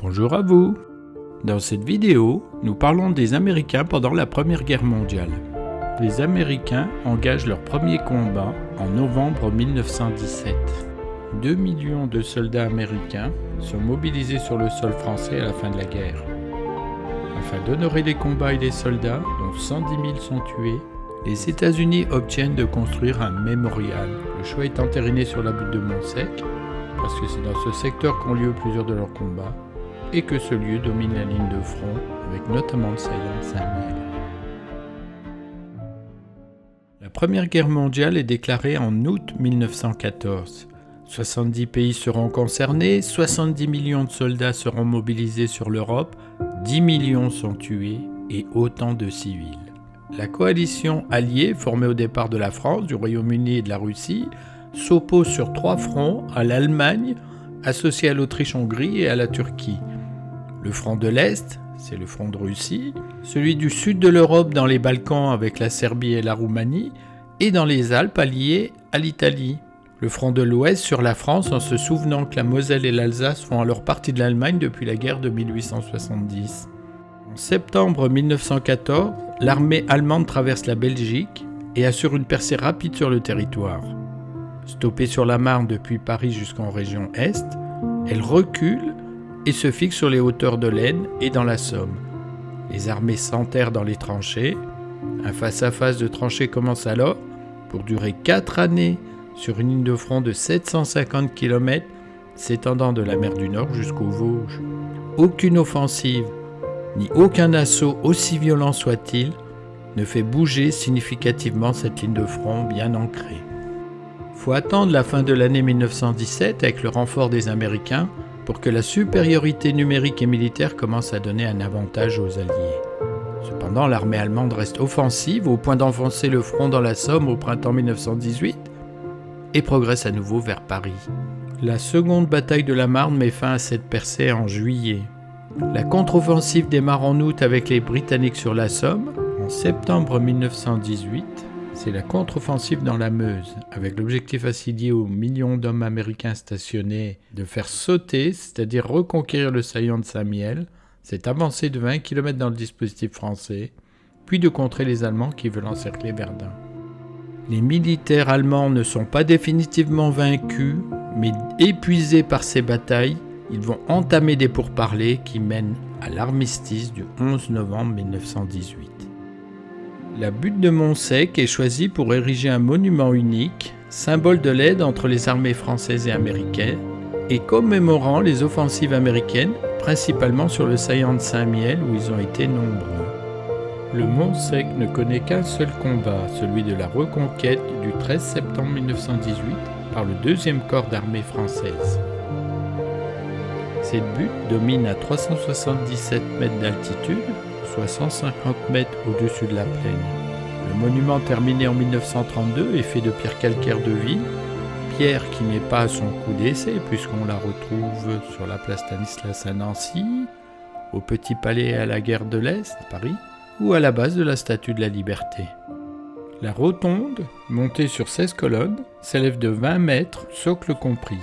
Bonjour à vous. Dans cette vidéo, nous parlons des Américains pendant la Première Guerre mondiale. Les Américains engagent leur premier combat en novembre 1917. 2 millions de soldats américains sont mobilisés sur le sol français à la fin de la guerre. Afin d'honorer les combats et les soldats, dont 110 000 sont tués, les États-Unis obtiennent de construire un mémorial. Le choix est entériné sur la butte de Montsec, parce que c'est dans ce secteur qu'ont lieu plusieurs de leurs combats, et que ce lieu domine la ligne de front, avec notamment le saillant de Saint-Mihiel. La Première Guerre mondiale est déclarée en août 1914. 70 pays seront concernés, 70 millions de soldats seront mobilisés sur l'Europe, 10 millions sont tués et autant de civils. La coalition alliée, formée au départ de la France, du Royaume-Uni et de la Russie, s'oppose sur 3 fronts à l'Allemagne, associée à l'Autriche-Hongrie et à la Turquie. Le front de l'Est, c'est le front de Russie, celui du sud de l'Europe dans les Balkans avec la Serbie et la Roumanie, et dans les Alpes alliés à l'Italie. Le front de l'Ouest sur la France en se souvenant que la Moselle et l'Alsace font alors partie de l'Allemagne depuis la guerre de 1870. En septembre 1914, l'armée allemande traverse la Belgique et assure une percée rapide sur le territoire. Stoppée sur la Marne depuis Paris jusqu'en région Est, elle recule et se fixe sur les hauteurs de l'Aisne et dans la Somme. Les armées s'enterrent dans les tranchées. Un face-à-face de tranchées commence alors pour durer 4 années sur une ligne de front de 750 km s'étendant de la mer du Nord jusqu'aux Vosges. Aucune offensive, ni aucun assaut aussi violent soit-il, ne fait bouger significativement cette ligne de front bien ancrée. Faut attendre la fin de l'année 1917 avec le renfort des Américains pour que la supériorité numérique et militaire commence à donner un avantage aux Alliés. Cependant, l'armée allemande reste offensive au point d'enfoncer le front dans la Somme au printemps 1918 et progresse à nouveau vers Paris. La seconde bataille de la Marne met fin à cette percée en juillet. La contre-offensive démarre en août avec les Britanniques sur la Somme. En septembre 1918, c'est la contre-offensive dans la Meuse, avec l'objectif assigné aux millions d'hommes américains stationnés de faire sauter, c'est-à-dire reconquérir le saillant de Saint-Mihiel, cette avancée de 20 km dans le dispositif français, puis de contrer les Allemands qui veulent encercler Verdun. Les militaires allemands ne sont pas définitivement vaincus, mais épuisés par ces batailles, ils vont entamer des pourparlers qui mènent à l'armistice du 11 novembre 1918. La butte de Montsec est choisie pour ériger un monument unique, symbole de l'aide entre les armées françaises et américaines, et commémorant les offensives américaines, principalement sur le saillant de Saint-Mihiel où ils ont été nombreux. Le Montsec ne connaît qu'un seul combat, celui de la reconquête du 13 septembre 1918 par le 2e corps d'armée française. Cette butte domine à 377 mètres d'altitude, soit 150 mètres au-dessus de la plaine. Le monument terminé en 1932 est fait de pierre calcaire de ville, pierre qui n'est pas à son coup d'essai puisqu'on la retrouve sur la place Stanislas à Nancy, au Petit Palais et à la Gare de l'Est, Paris, ou à la base de la Statue de la Liberté. La rotonde, montée sur 16 colonnes, s'élève de 20 mètres, socle compris.